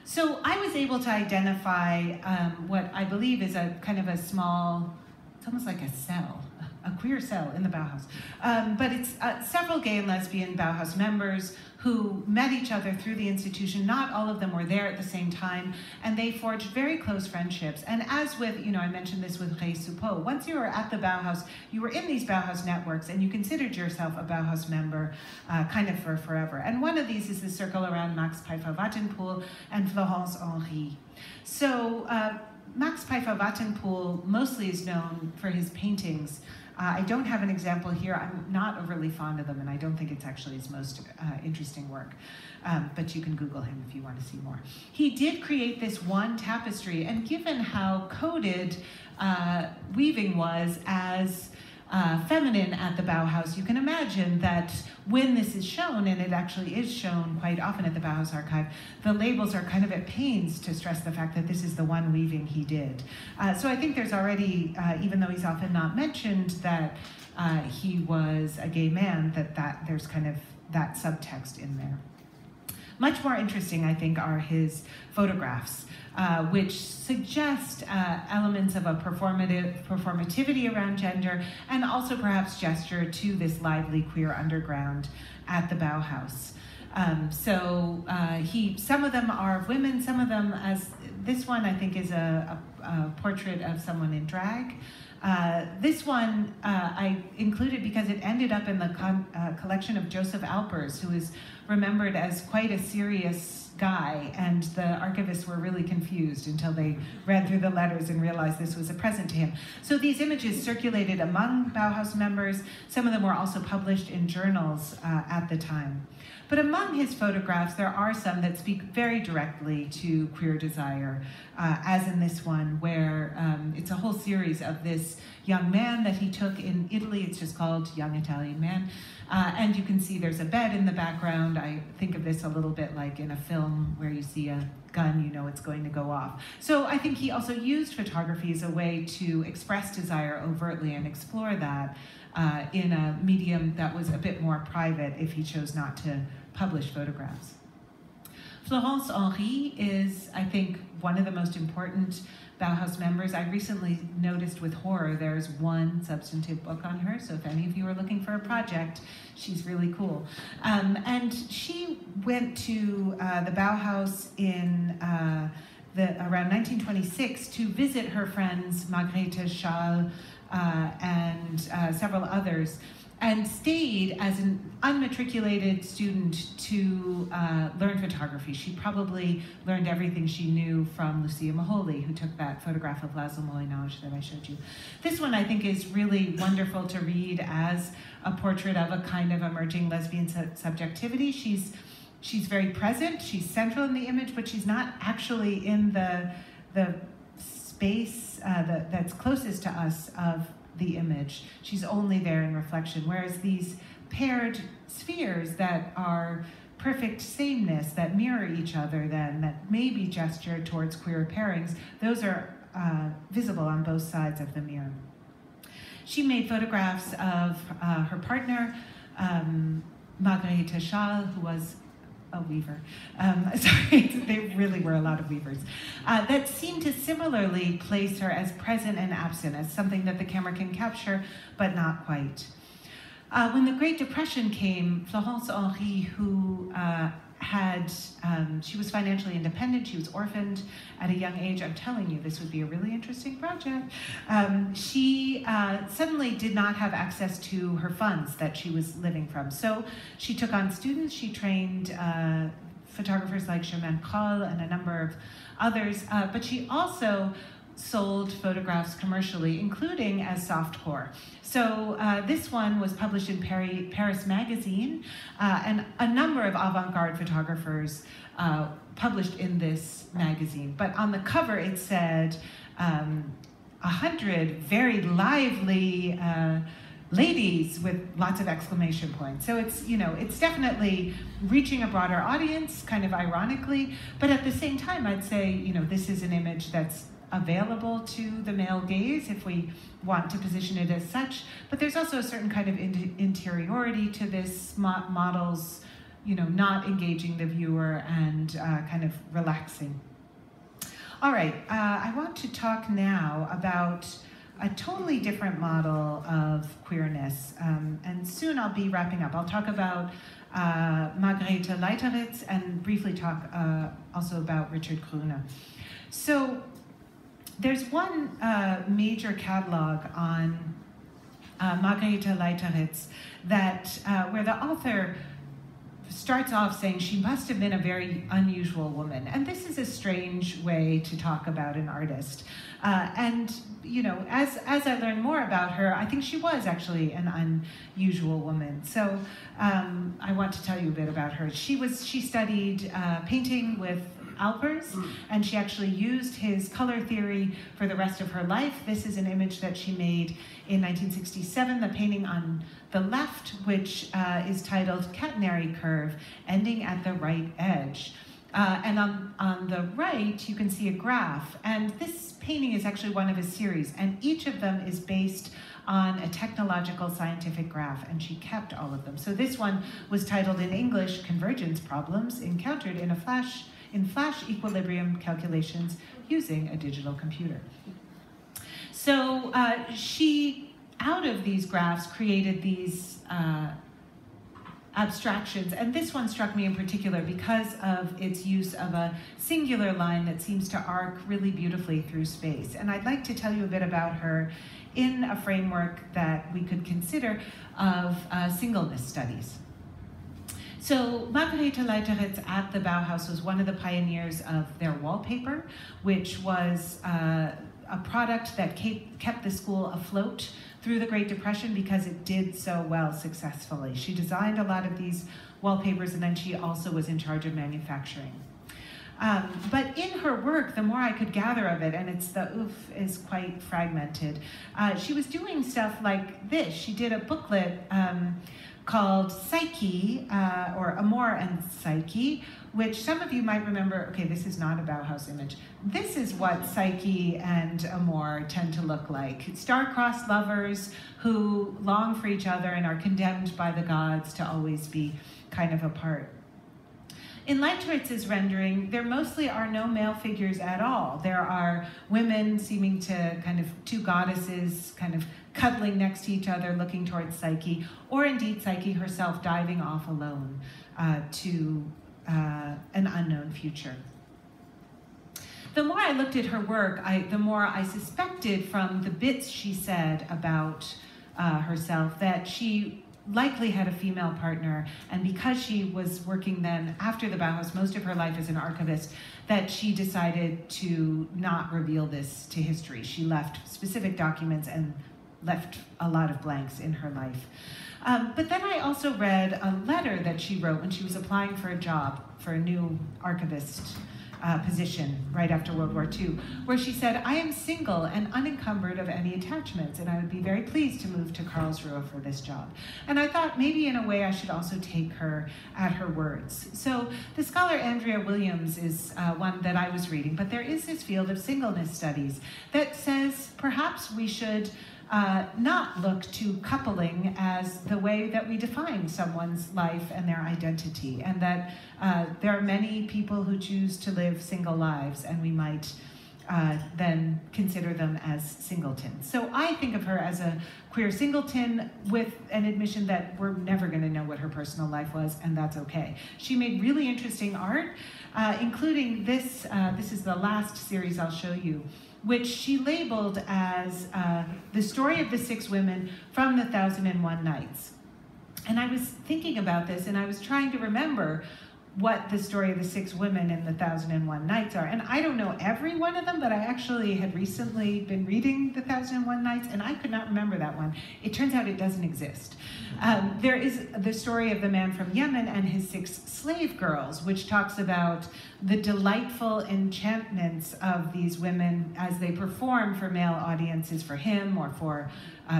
So I was able to identify what I believe is a kind of a small, it's almost like a cell, a queer cell in the Bauhaus. But it's several gay and lesbian Bauhaus members who met each other through the institution. Not all of them were there at the same time, and they forged very close friendships. And as with, I mentioned this with Ray Soupeau, once you were at the Bauhaus, you were in these Bauhaus networks, and you considered yourself a Bauhaus member kind of for forever. And one of these is the circle around Max Pfeiffer-Wattenpohl and Florence Henry. So Max Pfeiffer-Wattenpohl mostly is known for his paintings. I don't have an example here. I'm not overly fond of them, and I don't think it's actually his most interesting work. But you can Google him if you want to see more. He did create this one tapestry, and given how coded weaving was as feminine at the Bauhaus, you can imagine that when this is shown, and it actually is shown quite often at the Bauhaus Archive, the labels are kind of at pains to stress the fact that this is the one weaving he did. So I think there's already, even though he's often not mentioned that he was a gay man, that there's kind of that subtext in there. Much more interesting, I think, are his photographs, which suggest elements of a performativity around gender, and also perhaps gesture to this lively queer underground at the Bauhaus. Some of them are of women, some of them, as this one I think is a portrait of someone in drag. This one I included because it ended up in the collection of Josef Albers, who is remembered as quite a serious guy, and the archivists were really confused until they read through the letters and realized this was a present to him. So these images circulated among Bauhaus members. Some of them were also published in journals at the time. But among his photographs, there are some that speak very directly to queer desire, as in this one, where it's a whole series of this young man that he took in Italy. It's just called Young Italian Man. And you can see there's a bed in the background. I think of this a little bit like in a film where you see a gun, you know it's going to go off. So I think he also used photography as a way to express desire overtly and explore that in a medium that was a bit more private if he chose not to publish photographs. Florence Henry is, I think, one of the most important Bauhaus members. I recently noticed with horror there's one substantive book on her, so if any of you are looking for a project, she's really cool. And she went to the Bauhaus in around 1926 to visit her friends Margarete Schall and several others, and stayed as an unmatriculated student to learn photography. She probably learned everything she knew from Liza Muller, who took that photograph of László Moholy-Nagy that I showed you. This one I think is really wonderful to read as a portrait of a kind of emerging lesbian subjectivity. She's very present, she's central in the image, but she's not actually in the space that's closest to us of the image. She's only there in reflection, whereas these paired spheres that are perfect sameness, that mirror each other then, that maybe gesture towards queer pairings, those are visible on both sides of the mirror. She made photographs of her partner, Margarete Schall, who was a weaver. Sorry, they really were a lot of weavers. That seemed to similarly place her as present and absent, as something that the camera can capture, but not quite. When the Great Depression came, Florence Henry, who she was financially independent, she was orphaned at a young age. I'm telling you, this would be a really interesting project. She suddenly did not have access to her funds that she was living from. So she took on students, she trained photographers like Germaine Kroll and a number of others, but she also sold photographs commercially, including as softcore. So this one was published in Paris Magazine, and a number of avant-garde photographers published in this magazine. But on the cover it said 100 very lively ladies with lots of exclamation points. So it's, you know, it's definitely reaching a broader audience, kind of ironically, but at the same time, I'd say, you know, this is an image that's available to the male gaze if we want to position it as such, but there's also a certain kind of interiority to this model's, you know, not engaging the viewer and kind of relaxing. All right, I want to talk now about a totally different model of queerness, and soon I'll be wrapping up. I'll talk about Margarete Leiteritz and briefly talk also about Richard Grüne. So there's one major catalog on Margarete Leiteritz that where the author starts off saying she must have been a very unusual woman. And this is a strange way to talk about an artist. And, you know, as I learned more about her, I think she was actually an unusual woman. So I want to tell you a bit about her. She studied painting with Albers, and she actually used his color theory for the rest of her life. This is an image that she made in 1967, the painting on the left, which is titled Catenary Curve, ending at the right edge. And on the right, you can see a graph. And this painting is actually one of a series, and each of them is based on a technological scientific graph, and she kept all of them. So this one was titled in English, Convergence Problems Encountered in Flash Equilibrium Calculations Using a Digital Computer. So she, out of these graphs, created these abstractions, and this one struck me in particular because of its use of a singular line that seems to arc really beautifully through space. And I'd like to tell you a bit about her in a framework that we could consider of singleness studies. So Margarete Leiteritz at the Bauhaus was one of the pioneers of their wallpaper, which was a product that kept the school afloat through the Great Depression because it did so well successfully. She designed a lot of these wallpapers, and then she also was in charge of manufacturing. But in her work, the more I could gather of it, and the oof is quite fragmented, she was doing stuff like this. She did a booklet called Psyche, or Amor and Psyche, which some of you might remember. Okay, this is not a Bauhaus image. This is what Psyche and Amor tend to look like. Star-crossed lovers who long for each other and are condemned by the gods to always be kind of apart. In Leiteritz's rendering, there mostly are no male figures at all. There are women seeming to kind of two goddesses kind of cuddling next to each other, looking towards Psyche, or indeed Psyche herself diving off alone to an unknown future. The more I looked at her work, the more I suspected from the bits she said about herself that she likely had a female partner, and because she was working then after the Bauhaus most of her life as an archivist, that she decided to not reveal this to history. She left specific documents and left a lot of blanks in her life. But then I also read a letter that she wrote when she was applying for a job, for a new archivist position right after World War II, where she said, "I am single and unencumbered of any attachments, and I would be very pleased to move to Karlsruhe for this job." And I thought maybe in a way I should also take her at her words. So the scholar Andrea Williams is one that I was reading, but there is this field of singleness studies that says perhaps we should not look to coupling as the way that we define someone's life and their identity, and that there are many people who choose to live single lives, and we might then consider them as singletons. So I think of her as a queer singleton with an admission that we're never going to know what her personal life was, and that's okay. She made really interesting art, including this. This is the last series I'll show you, which she labeled as the story of the 6 women from the 1001 Nights. And I was thinking about this, and I was trying to remember what the story of the 6 women in the 1001 Nights are. And I don't know every one of them, but I actually had recently been reading the 1001 Nights, and I could not remember that one. It turns out it doesn't exist. There is the story of the man from Yemen and his 6 slave girls, which talks about the delightful enchantments of these women as they perform for male audiences, for him or for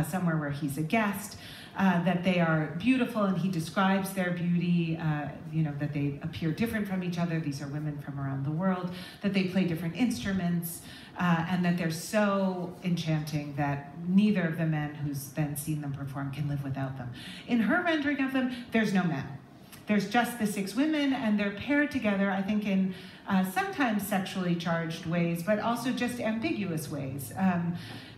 somewhere where he's a guest. That they are beautiful, and he describes their beauty, that they appear different from each other. These are women from around the world, that they play different instruments, and that they're so enchanting that neither of the men who's then seen them perform can live without them. In her rendering of them, there's no men. There's just the 6 women, and they're paired together, I think, in sometimes sexually charged ways, but also just ambiguous ways.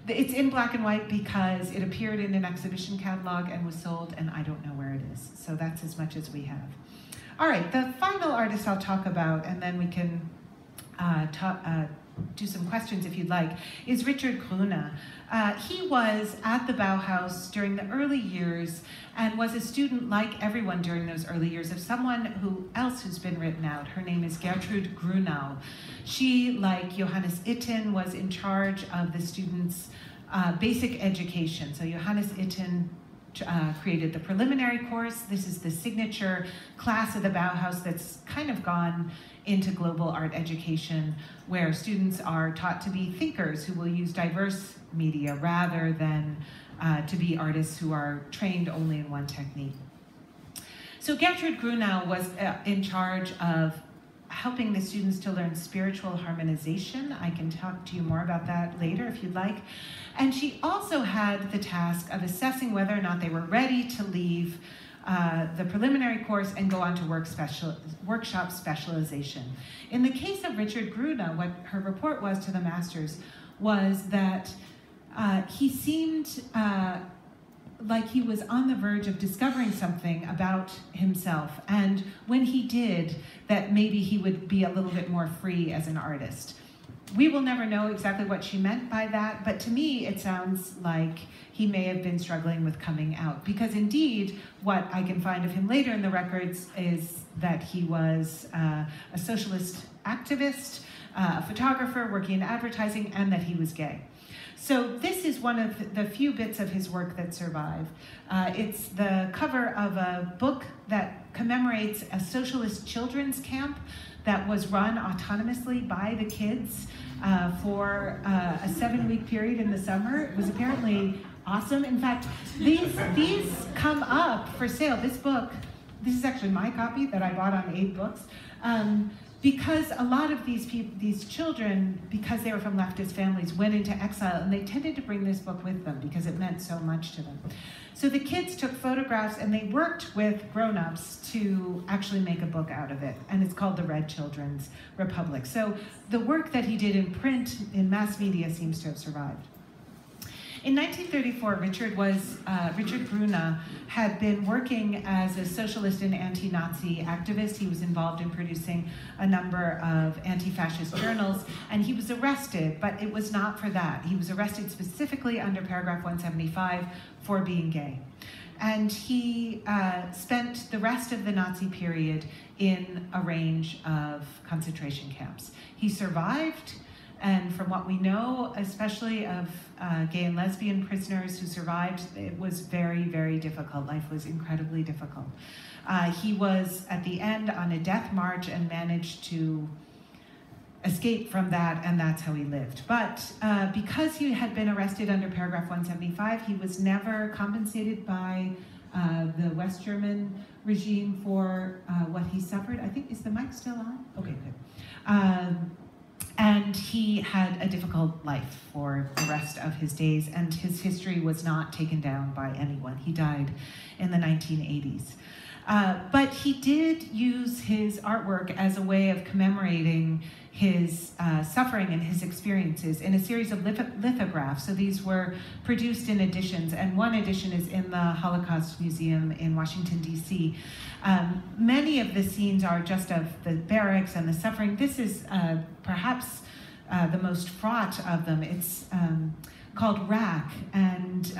It's in black and white because it appeared in an exhibition catalog and was sold, and I don't know where it is. So that's as much as we have. All right, the final artist I'll talk about, and then we can do some questions if you'd like, is Richard Grüner. He was at the Bauhaus during the early years and was a student, like everyone during those early years, of someone who's been written out. Her name is Gertrude Grüner. She, like Johannes Itten, was in charge of the students' basic education. So Johannes Itten created the preliminary course. This is the signature class of the Bauhaus that's kind of gone into global art education, where students are taught to be thinkers who will use diverse media rather than to be artists who are trained only in one technique. So Gertrude Grüner was in charge of helping the students to learn spiritual harmonization. I can talk to you more about that later if you'd like. And she also had the task of assessing whether or not they were ready to leave the preliminary course and go on to workshop specialization. In the case of Richard Grüner, what her report was to the masters was that he seemed like he was on the verge of discovering something about himself, and when he did, that maybe he would be a little bit more free as an artist. We will never know exactly what she meant by that, but to me it sounds like he may have been struggling with coming out, because indeed what I can find of him later in the records is that he was a socialist activist, a photographer working in advertising, and that he was gay. So this is one of the few bits of his work that survive. It's the cover of a book that commemorates a socialist children's camp that was run autonomously by the kids for a 7-week period in the summer. It was apparently awesome. In fact, these come up for sale. This book, this is actually my copy that I bought on 8 Books. Because a lot of these children, because they were from leftist families, went into exile, and they tended to bring this book with them because it meant so much to them. So the kids took photographs and they worked with grown-ups to actually make a book out of it, and it's called The Red Children's Republic. So the work that he did in print, in mass media, seems to have survived. In 1934, Richard Grüner had been working as a socialist and anti-Nazi activist. He was involved in producing a number of anti-fascist journals, and he was arrested, but it was not for that. He was arrested specifically under paragraph 175 for being gay. And he spent the rest of the Nazi period in a range of concentration camps. He survived. And from what we know, especially of gay and lesbian prisoners who survived, it was very, very difficult. Life was incredibly difficult. He was, at the end, on a death march and managed to escape from that, and that's how he lived. But because he had been arrested under paragraph 175, he was never compensated by the West German regime for what he suffered. I think, is the mic still on? Okay, good. And he had a difficult life for the rest of his days, and his history was not taken down by anyone. He died in the 1980s. But he did use his artwork as a way of commemorating his suffering and his experiences in a series of lithographs. So these were produced in editions, and one edition is in the Holocaust Museum in Washington, D.C. Many of the scenes are just of the barracks and the suffering. This is perhaps the most fraught of them. It's called rack, and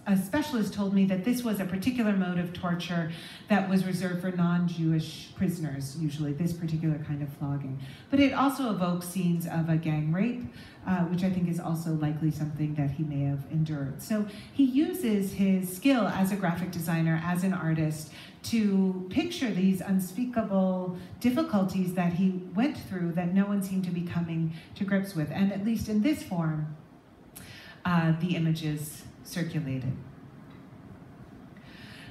a specialist told me that this was a particular mode of torture that was reserved for non-Jewish prisoners, usually this particular kind of flogging. But it also evokes scenes of a gang rape, which I think is also likely something that he may have endured. So he uses his skill as a graphic designer, as an artist, to picture these unspeakable difficulties that he went through that no one seemed to be coming to grips with. And at least in this form, the images circulated.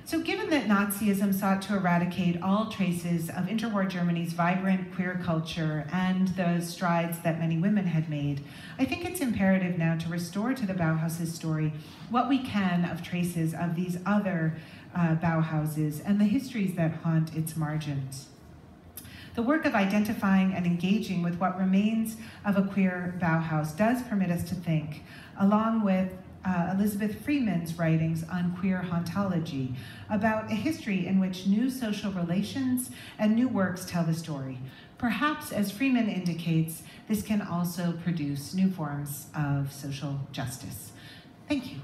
So given that Nazism sought to eradicate all traces of interwar Germany's vibrant queer culture and the strides that many women had made, I think it's imperative now to restore to the Bauhaus's story what we can of traces of these other Bauhauses and the histories that haunt its margins. The work of identifying and engaging with what remains of a queer Bauhaus does permit us to think, along with Elizabeth Freeman's writings on queer hauntology, about a history in which new social relations and new works tell the story. Perhaps, as Freeman indicates, this can also produce new forms of social justice. Thank you.